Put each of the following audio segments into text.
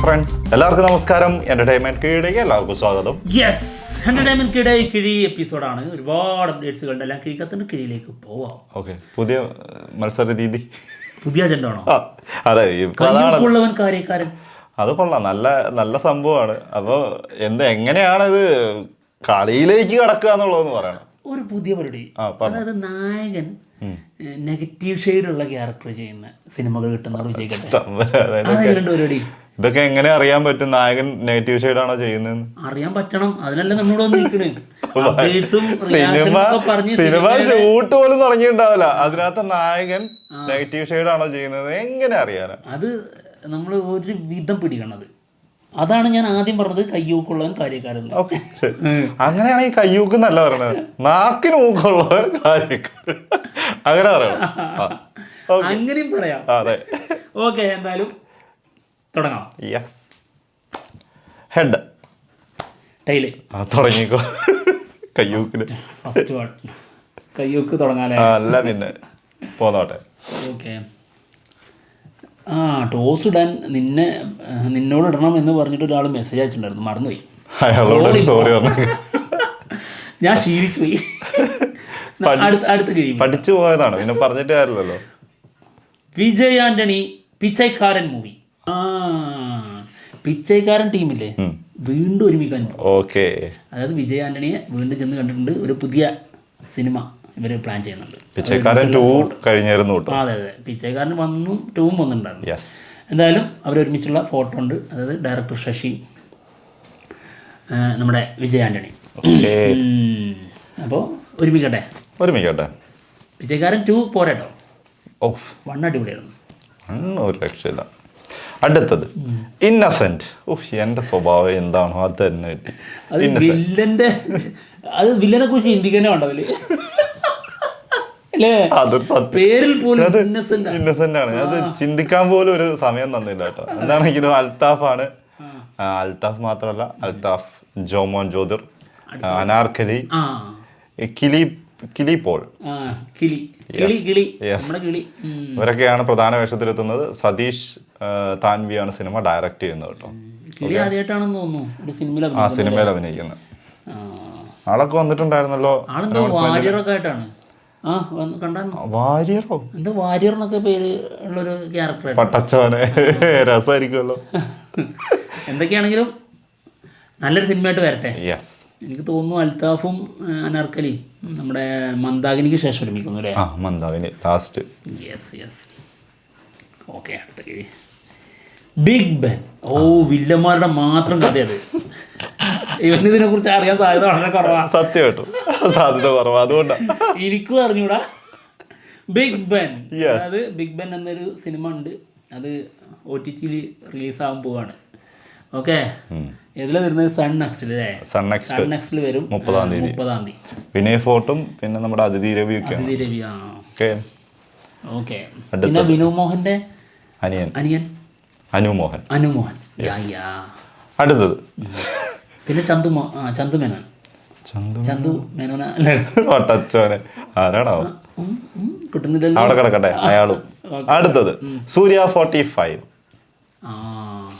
Friends, എല്ലാവർക്കും നമസ്കാരം. Entertainment കീഴിലേക്ക് എല്ലാവർക്കും സ്വാഗതം. യെസ്, എന്റർടൈൻമെന്റ് കിഴി എപ്പിസോഡാണ്. ഒരുപാട് അപ്ഡേറ്റ്സുകളുണ്ട്. എല്ലാം കിഴിക്കത്തിന്റെ കീഴിലേക്ക് പോവാം. ഓക്കെ, പുതിയ മത്സര രീതി, പുതിയ അജണ്ട ആണോ? അതെ, കയ്യൂക്കുള്ളവൻ കാര്യക്കാരൻ. അത് കൊള്ളാം, നല്ല നല്ല സംഭവമാണ്. അപ്പോൾ എങ്ങനെയാണ് ഇത് കളിയിലേക്ക് കടക്കുക എന്നുള്ളതെന്ന് പറയണം. ഒരു പുതിയ പരിപാടി, അതായത് നായകൻ നെഗറ്റീവ് ഷെയ്ഡുള്ള ക്യാരക്ടർ ചെയ്യുന്ന സിനിമകൾ കിട്ടുന്ന വിജയിക്കട്ടെ. പരിപാടി ഇതൊക്കെ എങ്ങനെ അറിയാൻ പറ്റും നായകൻ നെഗറ്റീവ് ഷെയ്ഡാണോ ചെയ്യുന്നതെന്ന്? അറിയാൻ പറ്റണം, അതിനല്ലേ നമ്മളോട് നിൽക്കണേ. സിനിമ ഷൂട്ട് പോലും തുടങ്ങിയിട്ടുണ്ടാവില്ല, അതിനകത്ത് നായകൻ നെഗറ്റീവ് ഷെയ്ഡാണോ ചെയ്യുന്നത് എങ്ങനെ അറിയാനാ? അത് നമ്മൾ ഒരു വിധം പിടിക്കണത്. അതാണ് ഞാൻ ആദ്യം പറഞ്ഞത്, കയ്യൂക്കുള്ളവൻ കാര്യക്കാരൻ. അങ്ങനെയാണെങ്കിൽ കയ്യൂക്ക് എന്നല്ല പറയണത്, നാക്കിന് മൂക്കുള്ളവൻ കാര്യക്കാരൻ, അങ്ങനെ പറയണം. അങ്ങനെയും പറയാം. അതെ, ഓക്കെ, എന്തായാലും തുടങ്ങാം. ഹെഡ് ടൈല് തുടങ്ങിക്കോ. കയ്യൂക്കില് ഫസ്റ്റ് വൺ കയ്യൂക്ക് തുടങ്ങാല്ലേ? അല്ല പിന്നെ പോന്നോട്ടെ. ഓക്കെ, ടോസ് ഇടാൻ നിന്നോട് ഇടണം എന്ന് പറഞ്ഞിട്ട് ഒരാൾ മെസ്സേജ് അയച്ചിട്ടുണ്ടായിരുന്നു, മറന്നുപോയി. സോറി പറഞ്ഞു, ഞാൻ ശീലിച്ചു പോയി. അടുത്ത കഴിയും പഠിച്ചു പോയതാണ്, പിന്നെ പറഞ്ഞിട്ട് കാര്യമില്ലല്ലോ. വിജയ് ആന്റണി പിച്ചൈക്കാരൻ മൂവി. പിച്ചൈക്കാരൻ ടീമില്ലേ വീണ്ടും ഒരുമിക്കാൻ. ഓക്കെ, അതായത് വിജയ് ആന്റണിയെ വീണ്ടും ചെന്ന് കണ്ടിട്ടുണ്ട്. ഒരു പുതിയ സിനിമ ഇവര് പ്ലാൻ ചെയ്യുന്നുണ്ട്. പിച്ചൈക്കാരൻ 2 കഴിഞ്ഞായിരുന്നു. അതെ അതെ, പിച്ചൈക്കാരൻ 1ഉം 2ഉം വന്നിട്ടുണ്ടായിരുന്നു. എന്തായാലും അവരൊരുമിച്ചുള്ള ഫോട്ടോ ഉണ്ട്. അതായത് ഡയറക്ടർ ശശി, നമ്മുടെ വിജയ് ആന്റണി. അപ്പോൾ ഒരുമിക്കട്ടെ. പിച്ചൈക്കാരൻ 2 പോരാട്ടോ, 1 അടിപൊളിയായിരുന്നു, ഒരു രക്ഷയില്ല. അടുത്തത് ഇന്നസെന്റ്. എന്റെ സ്വഭാവം എന്താണോ അത് തന്നെ കിട്ടി. വില്ലനെ കുറിച്ച് ചിന്തിക്കാനേ ഉണ്ടതില്. അതൊരു സത്യം, ഇന്നസെന്റ് ആണ്. അത് ചിന്തിക്കാൻ പോലും ഒരു സമയം തന്നില്ല കേട്ടോ. എന്താണെങ്കിലും അൽത്താഫാണ്. അൽത്താഫ് മാത്രമല്ല, അൽത്താഫ്, ജോമോൻ ജ്യോതിർ, അനാർക്കലി, കിലി പോൾ, ഇവരൊക്കെയാണ് പ്രധാന വേഷത്തിലെത്തുന്നത്. സതീഷ് താൻവിയാണ് സിനിമ ഡയറക്റ്റ് ചെയ്യുന്നത് കേട്ടോ. ആ സിനിമയിൽ അഭിനയിക്കുന്നത് ആളൊക്കെ വന്നിട്ടുണ്ടായിരുന്നല്ലോ. പട്ടച്ചോനെ, രസമായിരിക്കുമല്ലോ. എന്തൊക്കെയാണെങ്കിലും നല്ലൊരു സിനിമയായിട്ട് വരട്ടെ. എനിക്ക് തോന്നുന്നു അൽത്താഫും അനാർക്കലിയും നമ്മുടെ മന്ദാകിനിക്ക് ശേഷം ഒരുമിക്കുന്നു അല്ലേ? മന്ദാകിനി ലാസ്റ്റ്. ഓക്കെ, അടുത്ത കിഴി ബിഗ് ബെൻ. വില്ലന്മാരുടെ മാത്രം കഥയത്. ഇവനിതിനെ കുറിച്ച് അറിയാൻ സാധ്യത വളരെ കുറവാണ്. സത്യമായിട്ടും സാധ്യത കുറവാ, അതുകൊണ്ടാണ് എനിക്കും അറിഞ്ഞൂടാ. ബിഗ് ബെൻ, അതായത് ബിഗ് ബെൻ എന്നൊരു സിനിമ ഉണ്ട്. അത് OTT-യിൽ റിലീസാകാൻ പോവാണ്. ഓക്കെ, ഇതിൽ വരുന്നത് സൺ നെക്സ്റ്റിൽ വരും 30-ാം തീയതി. വിനയ് ഫോർട്ടും പിന്നെ നമ്മുടെ അതിഥി രവി. ഓക്കെ, പിന്നെ വിനു മോഹന്റെ അനിയൻ അനുമോഹൻ. അടുത്തത് പിന്നെ ചന്തു മേനോന. ആരാണോ കിട്ടുന്നില്ലല്ലോ, അവിടെ കിടക്കട്ടെ അയാളും. അടുത്തത് സൂര്യ 45.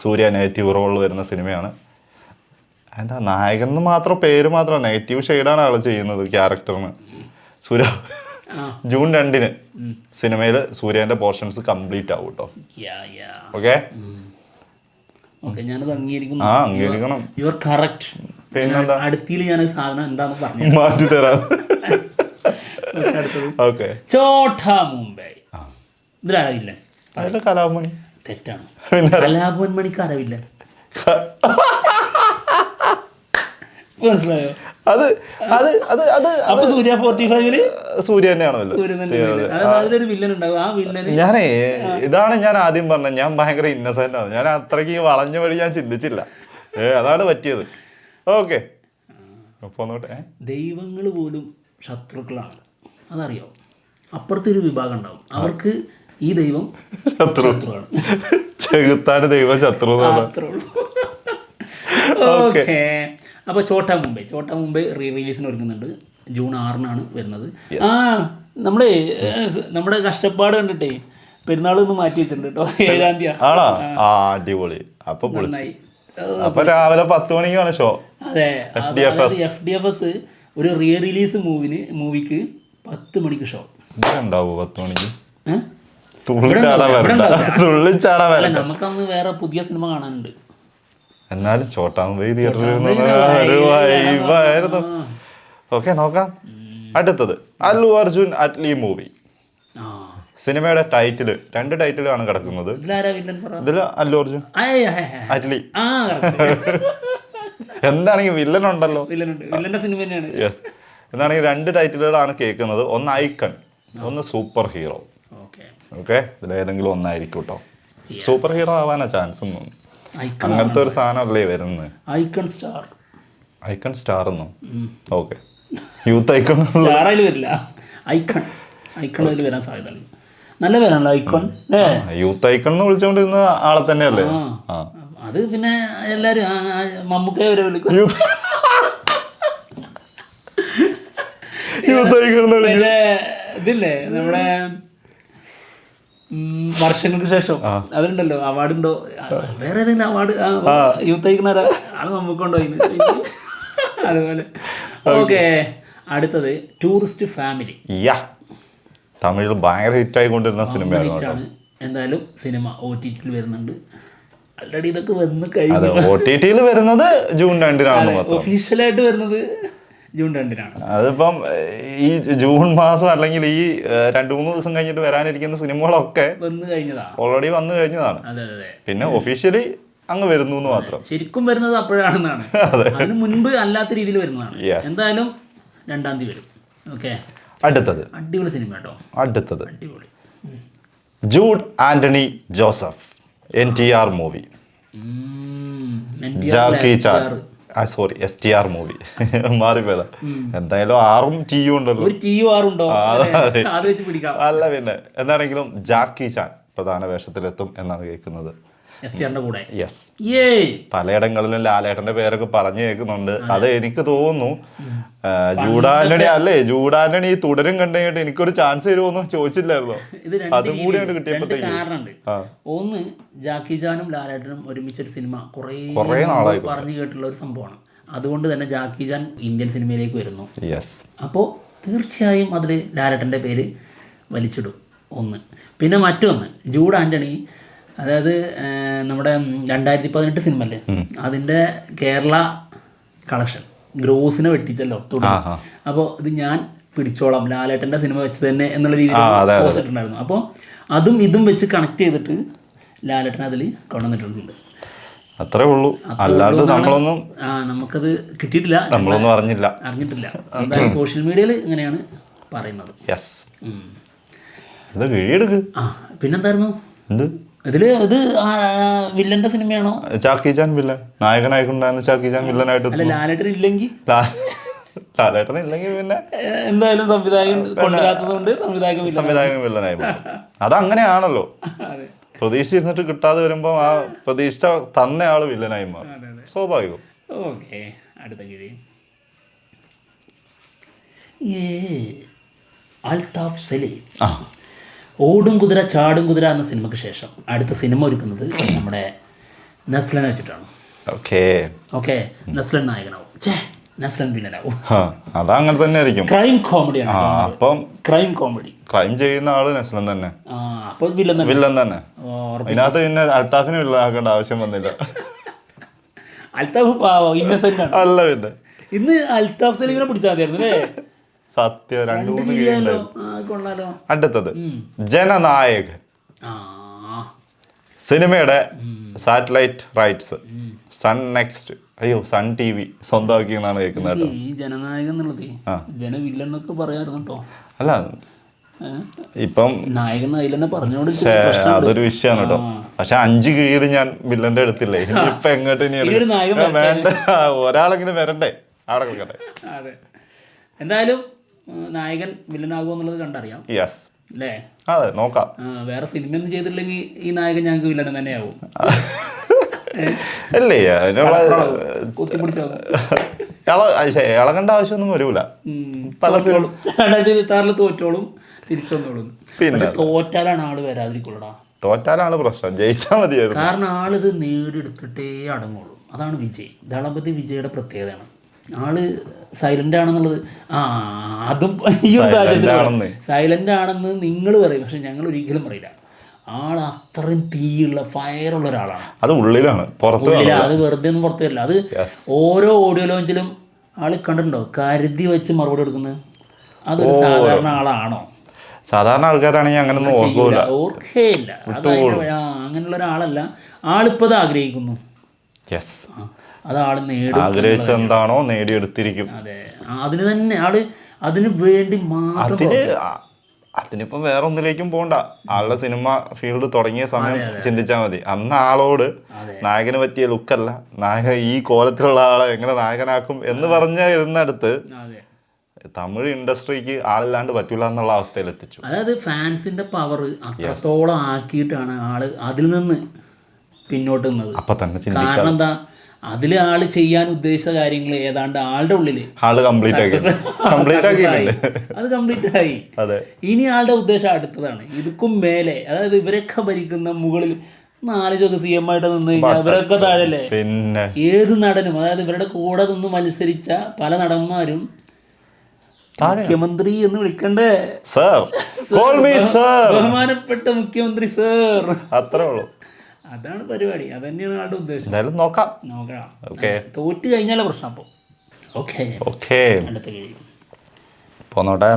സൂര്യ നെഗറ്റീവ് റോളിൽ വരുന്ന സിനിമയാണ്. എന്താ നായകൻ എന്ന് മാത്രം പേര് മാത്രം, നെഗറ്റീവ് ഷെയ്ഡാണ് ആൾ ചെയ്യുന്നത് ക്യാരക്ടറിന്. സൂര്യ ജൂൺ 2-ന് സിനിമയിൽ സൂര്യന്റെ പോർഷൻസ് കംപ്ലീറ്റ് ആവും കേട്ടോ. ഓക്കെ, ഞാനത് അംഗീകരിക്കുന്നു. അംഗീകരിക്കണം. You are correct. പിന്നെന്താ, അടുത്തിൽ ഞാൻ സാധനം എന്താന്ന് പറഞ്ഞു മാറ്റി തരാം. ഓക്കെ, ചോട്ടാ മുംബൈ. ഇതിലറിയില്ല, കലാഭവൻ. തെറ്റാണ്, കലാഭവൻ മണിക്ക് അറിവില്ല. മനസ്സിലായോ? സൂര്യ 45-ല് സൂര്യ തന്നെയാണല്ലോ. ഞാനേ ഇതാണ് ഞാൻ ആദ്യം പറഞ്ഞത്, ഞാൻ ഭയങ്കര ഇന്നസെന്റ് ആണ്. ഞാൻ അത്രയ്ക്ക് വളഞ്ഞ വഴി ഞാൻ ചിന്തിച്ചില്ല. അതാണ് പറ്റിയത്. ഓക്കെ, ദൈവങ്ങൾ പോലും ശത്രുക്കളാണ്, അതറിയോ? അപ്പുറത്തൊരു വിഭാഗം ഉണ്ടാവും, അവർക്ക് ഈ ദൈവം ശത്രുവാണ്. ചെകുത്താന് ദൈവം ശത്രു. ഓക്കെ, അപ്പോൾ ചോട്ടാ മുംബൈ റിലീസിന് ഒരുങ്ങുന്നുണ്ട്. ജൂൺ 6-നാണ് വരുന്നത്. നമ്മുടെ കഷ്ടപ്പാട് കണ്ടിട്ടേ പെരുന്നാളൊന്ന് മാറ്റി വെച്ചിട്ടുണ്ട് കേട്ടോ. 7-ാം തീയതി. അടിപൊളി. അപ്പൊ പൊളിച്ചു. നന്നായി. അപ്പൊ രാവിലെ 10 മണിക്കാണ് ഷോ. അതെ, FDFS ഒരു റിലീസ് മൂവിക്ക് 10 മണിക്ക് ഷോ ഉണ്ടാവോ? 10 മണിക്ക് തുള്ളിച്ചാടാ വരണ്ട. നമുക്കന്ന് വേറെ പുതിയ സിനിമ കാണാനുണ്ട്. എന്നാലും ചോട്ടാമുംബൈ തിയേറ്ററിൽ ഒരു വൈബായിരുന്നു. ഓക്കെ, നോക്കാം. അടുത്തത് അല്ലു അർജുൻ അറ്റ്ലി മൂവി. സിനിമയുടെ ടൈറ്റില് 2 ടൈറ്റിലാണ് കിടക്കുന്നത്. ഇതില് അല്ലു അർജുൻ അറ്റ്ലി എന്താണെങ്കിൽ വില്ലൻ ഉണ്ടല്ലോ. യെസ്, എന്താണെങ്കിൽ 2 ടൈറ്റിലുകളാണ് കേൾക്കുന്നത്. ഒന്ന് ഐക്കൺ, ഒന്ന് സൂപ്പർ ഹീറോ. ഓക്കെ, ഇതിലേതെങ്കിലും ഒന്നായിരിക്കും കേട്ടോ. സൂപ്പർ ഹീറോ ആവാനാ ചാൻസ് തോന്നുന്നു. അങ്ങനത്തെ ഒരു സാധനമല്ലേ വരുന്നത്. ഐക്കൺ സ്റ്റാർ എന്നോ? ഓക്കെ, യൂത്ത് ഐക്കൺ വരില്ല. ഐക്കൺ അതിൽ വരാൻ സാധ്യത നല്ല പേരാണല്ലോ ഐക്കൺ. യൂത്ത് ഐക്കൺ എന്ന് വിളിച്ചോണ്ടിരുന്ന ആളെ തന്നെയല്ലേ? അത് പിന്നെ എല്ലാരും മമ്മൂക്കയെ വരെ വിളിക്കും. ഇതില്ലേ നമ്മുടെ വർഷങ്ങൾക്ക് ശേഷം അവരുണ്ടല്ലോ, അവാർഡുണ്ടോ, വേറെ ഏതെങ്കിലും അവാർഡ് യൂത്ത് ഐക്കൺ ആള് മമ്മൂക്കുണ്ടോ അതുപോലെ. ഓക്കെ, അടുത്തത് ടൂറിസ്റ്റ് ഫാമിലി. തമിഴിൽ ഭയങ്കര ഹിറ്റ് ആയിക്കൊണ്ടിരുന്ന സിനിമയാണ്. എന്തായാലും സിനിമ OTT വരുന്നുണ്ട്. ആൾറെഡി ഇതൊക്കെ വന്ന് കഴിഞ്ഞു. OTT വരുന്നത് ജൂൺ 2 ഒഫീഷ്യലായിട്ട് വരുന്നത് ജൂൺ 2. അതിപ്പം ഈ ജൂൺ മാസം അല്ലെങ്കിൽ ഈ 2-3 ദിവസം കഴിഞ്ഞിട്ട് വരാനിരിക്കുന്ന സിനിമകളൊക്കെ ഓൾറെഡി വന്നു കഴിഞ്ഞതാണ്. പിന്നെ ഒഫീഷ്യലി അങ്ങ് വരുന്നു എന്ന് മാത്രം. ശരിക്കും വരുന്നത് അപ്പോഴാണെന്നാണ്. അതിന് മുൻപ് അല്ലാത്ത രീതിയിൽ വരുന്നതാണ്. എന്തായാലും 2-ാം തീയതി വരും. ഓക്കെ, അടുത്തത് അടിപൊളി സിനിമ കേട്ടോ. അടുത്തത് Jude Anthony Joseph NTR movie. Jackie Chan, sorry STR movie മാറിപ്പോയതാ. എന്തായാലും R-ഉം T-യും ഉണ്ടല്ലോ. അല്ല പിന്നെ എന്താണെങ്കിലും ജാക്കി ചാൻ പ്രധാന വേഷത്തിലെത്തും എന്നാണ് കേൾക്കുന്നത്. യെസ്, പലയിടങ്ങളിലും ലാലേട്ടന്റെ പേരൊക്കെ പറഞ്ഞു കേൾക്കുന്നുണ്ട്. അത് എനിക്ക് തോന്നുന്നു ജൂഡാന്റണി അല്ലേ, ജൂഡാന്റണി ഈ തുടരും കണ്ടുകഴിഞ്ഞിട്ട് എനിക്കൊരു ചാൻസ് തരുമോന്ന് ചോദിച്ചില്ലായിരുന്നോ? അതും കൂടി കിട്ടിയപ്പോഴത്തേക്ക്. ഒന്ന്, ജാക്കി ചാനും ലാലേട്ടനും ഒരുമിച്ചൊരു സിനിമ കുറേ നാളായി പറഞ്ഞു കേട്ടുള്ള ഒരു സംഭവമാണ്. അതുകൊണ്ട് തന്നെ ജാക്കി ചാൻ ഇന്ത്യൻ സിനിമയിലേക്ക് വരുന്നു. യെസ്, അപ്പോൾ തീർച്ചയായും അതിൽ ലാലേട്ടൻ്റെ പേര് വലിച്ചിടും. ഒന്ന്. പിന്നെ മറ്റൊന്ന്, ജൂഡ് ആന്റണി, അതായത് നമ്മുടെ 2018 സിനിമ അല്ലേ, അതിൻ്റെ കേരള കളക്ഷൻ ഗ്രോസിനെ വെട്ടിച്ചല്ലോ തുടങ്ങി. അപ്പോൾ ഇത് ഞാൻ പിടിച്ചോളാം, ലാലേട്ടൻ്റെ സിനിമ വെച്ച് തന്നെ എന്നുള്ള രീതിയിൽ പോസ്റ്റ് ഇട്ടുണ്ടായിരുന്നു. അപ്പോൾ അതും ഇതും വെച്ച് കണക്ട് ചെയ്തിട്ട് ലാലേട്ടൻ അതിൽ കൊണ്ടുവന്നിട്ടുണ്ട്. അത്രേ ഉള്ളൂ, അല്ലാണ്ട് നമ്മളൊന്നും നമുക്കത് കിട്ടിയിട്ടില്ല, നമ്മളൊന്നും അറിഞ്ഞിട്ടില്ല. എന്തായാലും സോഷ്യൽ മീഡിയയിൽ ഇങ്ങനെയാണ് പറയുന്നത്. പിന്നെന്തായിരുന്നു ഇതില്? ഇത് വില്ലന്റെ സിനിമയാണോ? ജാക്കി ചാൻ വില്ലൻ, നായകനായിട്ടുണ്ടായിരുന്ന ജാക്കി ചാൻ വില്ലനായിട്ട്. ലാലേട്ടൻ ഇല്ലെങ്കിൽ പിന്നെ എന്തായാലും സംവിധായകൻ കൊണ്ടുവരാത്തതുകൊണ്ട് സംവിധായകൻ വില്ലനായി. അതങ്ങനെയാണല്ലോ, പ്രതീക്ഷിച്ചിരുന്നിട്ട് കിട്ടാതെ വരുമ്പോ ആ പ്രതീക്ഷ തന്ന ആള് വില്ലനായി മാറും, സ്വാഭാവികം. ഓക്കെ, അടുത്ത കിഴി അൽതാഫ് സലീം. ഓടും കുതിര ചാടും കുതിര എന്ന സിനിമയ്ക്ക് ശേഷം അടുത്ത സിനിമ ഒരുക്കുന്നത് നമ്മുടെ നസ്ലനെ വെച്ചിട്ടാണ്. ഓക്കെ, നസ്ലൻ നായകനാവും, നസ്ലൻ വില്ലനാവും. അതങ്ങനെ തന്നെ ആയിരിക്കും. ക്രൈം കോമഡിയാണ്. അപ്പം ക്രൈം ചെയ്യുന്ന ആള് നസ്ലൻ തന്നെ. അപ്പോൾ വില്ലൻ തന്നെ. അതിനകത്ത് പിന്നെ അൽത്താഫിനെ വില്ലനാക്കേണ്ട ആവശ്യം വന്നില്ല. അൽത്താഫ് ഇന്നസെന്റ് ആണ്. അല്ല, പിന്നെ ഇന്ന് അൽതാഫ് സലീമിനെ പിടിച്ചാൽ മതിയായിരുന്നു അല്ലേ? സത്യം, 2-3 കൊള്ളാലോ. അടുത്തത് ജനനായകൻ. സിനിമയുടെ satellite rights Sun next, Sun TV സ്വന്തമാക്കി എന്നാണ് കേൾക്കുന്നത്. ഈ ജനനായകൻ എന്നുള്ളത് ജനവില്ലെന്നൊക്കെ പറയാറുണ്ട് കേട്ടോ. അല്ല, ഇപ്പം നായകൻ അതിലെന്നെ പറഞ്ഞോണ്ട് അതൊരു വിഷയമാണ് കേട്ടോ. പക്ഷെ 5 കീഴിൽ ഞാൻ വില്ലന്റെ എടുത്തില്ലേ, ഇപ്പൊ എങ്ങോട്ട് വേണ്ട, ഒരാളെങ്കിലും വരണ്ടേ, അവിടെ കൊടുക്കട്ടെ. അതെ, എന്തായാലും നായകൻ വില്ലനാകുമോ എന്നുള്ളത് കണ്ടറിയാം. അല്ലേ? അതെ, നോക്കാം. വേറെ സിനിമ ഒന്നും ചെയ്തിട്ടില്ലെങ്കിൽ ഈ നായകൻ ഞങ്ങൾക്ക് വില്ലൻ തന്നെയാവും അല്ലേ? കുത്തിപ്പിടിച്ചോ, ഇളകേണ്ട ആവശ്യമൊന്നും വരൂല. പല 2026 തോറ്റോളും തിരിച്ചു വന്നോളും. പിന്നെ തോറ്റാലാണ് ആള് വരാതിരിക്കുള്ളടാ. തോറ്റാലാണ് പ്രശ്നം, ജയിച്ചാൽ മതിയായിരുന്നു. കാരണം ആളിത് നേടിയെടുത്തിട്ടേ അടങ്ങുള്ളൂ. അതാണ് വിജയ്. ദളപതി വിജയുടെ പ്രത്യേകതയാണ്. ആള് സൈലന്റ് ആണെന്നുള്ളത്. അതും ഈ ഒരു സാഹചര്യത്തിൽ സൈലന്റ് ആണെന്ന് നിങ്ങൾ പറയും, പക്ഷെ ഞങ്ങൾ ഒരിക്കലും പറയില്ല. ആൾ അത്രയും തീയുള്ള ഫയറുള്ള ഒരാളാണ്. അത് ഉള്ളിലാണ്, പുറത്തില്ല. അത് വെറുതെ ഒന്നും പുറത്തു വരില്ല. അത് ഓരോ ഓഡിയോ ലോഞ്ചിലും ആള് കണ്ടിട്ടുണ്ടോ കരുതി വെച്ച് മറുപടി കൊടുക്കുന്നത്? അതൊരു സാധാരണ ആളാണോ? സാധാരണ ആൾക്കാരാണെങ്കിൽ അങ്ങനെ ഓർക്കേയില്ല. അങ്ങനെയുള്ള ഒരാളല്ല. ആളിപ്പോ അത് ആഗ്രഹിക്കുന്നു. അത് ആള് ആഗ്രഹിച്ചെന്താണോ നേടിയെടുത്തിരിക്കും. അതെ, അതിന് തന്നെ ആള് അതിന് വേണ്ടി മാത്രം. അതിനിപ്പം വേറെ ഒന്നിലേക്കും പോണ്ട. ആളുടെ സിനിമ ഫീൽഡ് തുടങ്ങിയ സമയം ചിന്തിച്ചാൽ മതി. അന്ന് ആളോട് നായകന് പറ്റിയ ലുക്കല്ല, നായകൻ ഈ കോലത്തിലുള്ള ആളെ എങ്ങനെ നായകനാക്കും എന്ന് ഇരുന്നടുത്ത് തമിഴ് ഇൻഡസ്ട്രിക്ക് ആളില്ലാണ്ട് പറ്റൂല എന്നുള്ള അവസ്ഥയിൽ എത്തിച്ചു. അതായത് ഫാൻസിന്റെ പവർ അത്രത്തോളം ആക്കിയിട്ടാണ് ആള് അതിൽ നിന്ന് പിന്നോട്ട് നിന്നത്. അപ്പൊ തന്നെ കാരണം എന്താ, അതില് ആള് ചെയ്യാൻ ഉദ്ദേശിച്ച കാര്യങ്ങൾ ഏതാണ്ട് ആളുടെ ഉള്ളില് ആള് കംപ്ലീറ്റ് ആക്കിയിട്ടുണ്ട്. അത് കംപ്ലീറ്റ് ആയി. ഇനി ആളുടെ ഉദ്ദേശം അടുത്തതാണ്, ഇതുക്കും മേലെ. അതായത് ഇവരൊക്കെ ഭരിക്കുന്ന മുകളിൽ 4 ചൊക്കെ CM ആയിട്ട് നിന്ന് കഴിഞ്ഞാൽ ഇവരൊക്കെ താഴല്ലേ. പിന്നെ ഏത് നടനും, അതായത് ഇവരുടെ കൂടെ നിന്ന് മത്സരിച്ച പല നടന്മാരും മുഖ്യമന്ത്രി എന്ന് വിളിക്കണ്ടേ? ബഹുമാനപ്പെട്ട മുഖ്യമന്ത്രി സർ, അത്രേ ഉള്ളൂ. അതാണ് പരിപാടി. അത് തന്നെയാണ് ആളുടെ ഉദ്ദേശം. നോക്കാം. തോറ്റ് കഴിഞ്ഞാലേ പ്രശ്നം. അപ്പൊ അടുത്ത കഴിയും പോന്നോട്ടെ.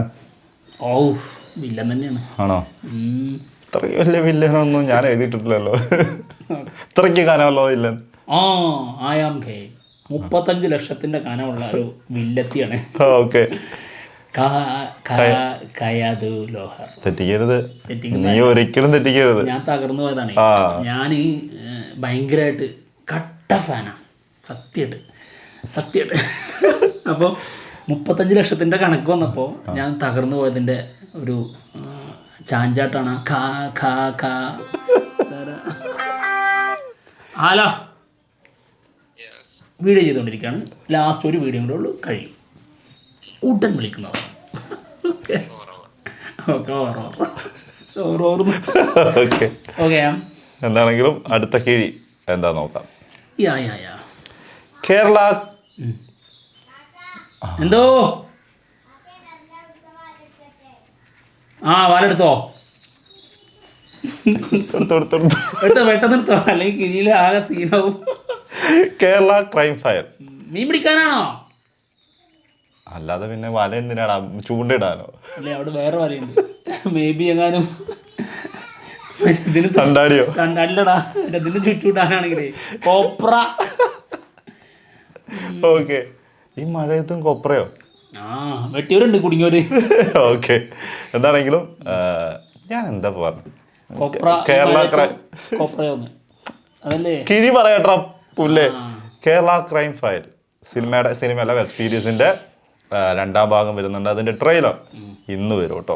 വില്ലൻ തന്നെയാണ്. ആണോ? ഇത്രയ്ക്ക് വലിയ വില്ലനൊന്നും ഞാൻ എഴുതിയിട്ടില്ലല്ലോ. ഇത്രയ്ക്ക് കനമല്ലോ വില്ലൻ. I am K. 35 ലക്ഷത്തിന്റെ കനമുള്ള ഒരു വില്ലത്തിയാണ്. തെറ്റിക്കരുത്, നീ ഒരിക്കലും തെറ്റിക്കരുത്. ഞാൻ തകർന്നു പോയതാണ്. ഞാൻ ഭയങ്കരമായിട്ട് കട്ട ഫാനാണ്, സത്യമായിട്ട്. അപ്പോൾ 35 ലക്ഷത്തിന്റെ കണക്ക് വന്നപ്പോൾ ഞാൻ തകർന്നു പോയതിന്റെ ഒരു ചാഞ്ചാട്ടാണ്. ഹലോ, വീഡിയോ ചെയ്തുകൊണ്ടിരിക്കുകയാണ്. ലാസ്റ്റ് ഒരു വീഡിയോ കൂടെ ഉള്ളൂ, കഴിയും. ഉടൻ വിളിക്കുന്നതാണ്. എന്താണെങ്കിലും അടുത്ത കിഴി എന്താ നോക്കാം. കേരള എന്തോ വാലെടുത്തോ, പെട്ടെന്ന് എടുത്തോ, അല്ലെങ്കിൽ കിഴിയിൽ ആകെ സീനാവും. Kerala crime file. മീൻ പിടിക്കാനാണോ? അല്ലാതെ പിന്നെ വല എന്തിനാടാ, ചൂണ്ടിടാനോ? അല്ലേ, അവിടെ വേറെ വലയുണ്ട്. മേ ബി എങ്ങാനും കണ്ടാടിയോ? ഇതിന് ചുറ്റൂട്ടാനാണെങ്കിലേ കൊപ്ര. ഓക്കെ, ഈ മഴയത്തും കൊപ്രയോ? വെട്ടിയവരുണ്ട് കുടുങ്ങിയവര്. ഓക്കെ, എന്താണെങ്കിലും ഞാൻ എന്താ പറഞ്ഞു, കേരള കൊപ്രയോന്ന് അതല്ലേ കിഴി പറയട്ടാ പുല്ലേ. കേരള ക്രൈം ഫയൽ സിനിമയല്ല, വെബ് സീരീസിന്റെ 2ാം ഭാഗം വരുന്നുണ്ട്. അതിന്റെ ട്രെയിലർ ഇന്ന് വരും കേട്ടോ.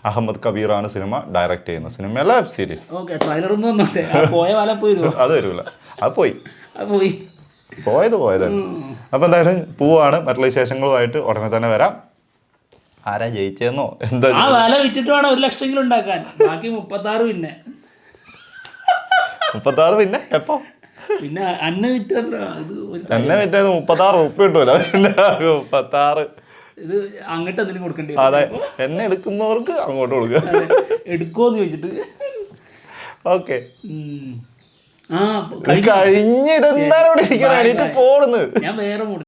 അഹമ്മദ് കബീറാണ് സിനിമ ഡയറക്ട് ചെയ്യുന്ന സിനിമയല്ല, വെബ് സീരീസ്. അത് വരൂല, അത് പോയത്. അപ്പൊ എന്തായാലും പോവാണ്. മറ്റുള്ള വിശേഷങ്ങളുമായിട്ട് ഉടനെ തന്നെ വരാം. ആരാ ജയിച്ചെന്നോ എന്താ വില വിറ്റിട്ട് വേണം 1 ലക്ഷമെങ്കിലും ഉണ്ടാക്കാൻ. ബാക്കി 36 പിന്നെ എപ്പോ പിന്നെ അന്ന വിറ്റത് 36 ഉറുപ്പിക കിട്ടൂല. 36 ഇത് അങ്ങോട്ട് എന്തെങ്കിലും കൊടുക്കേണ്ടി. അതെ, എന്നെ എടുക്കുന്നവർക്ക് അങ്ങോട്ട് കൊടുക്കുക. എടുക്കുമോന്ന് ചോദിച്ചിട്ട്. ഓക്കെ, കഴിഞ്ഞ ഇതെന്താണ് ഇവിടെ ഇരിക്കണേ, എനിക്ക് പോടുന്നത്. ഞാൻ വേറെ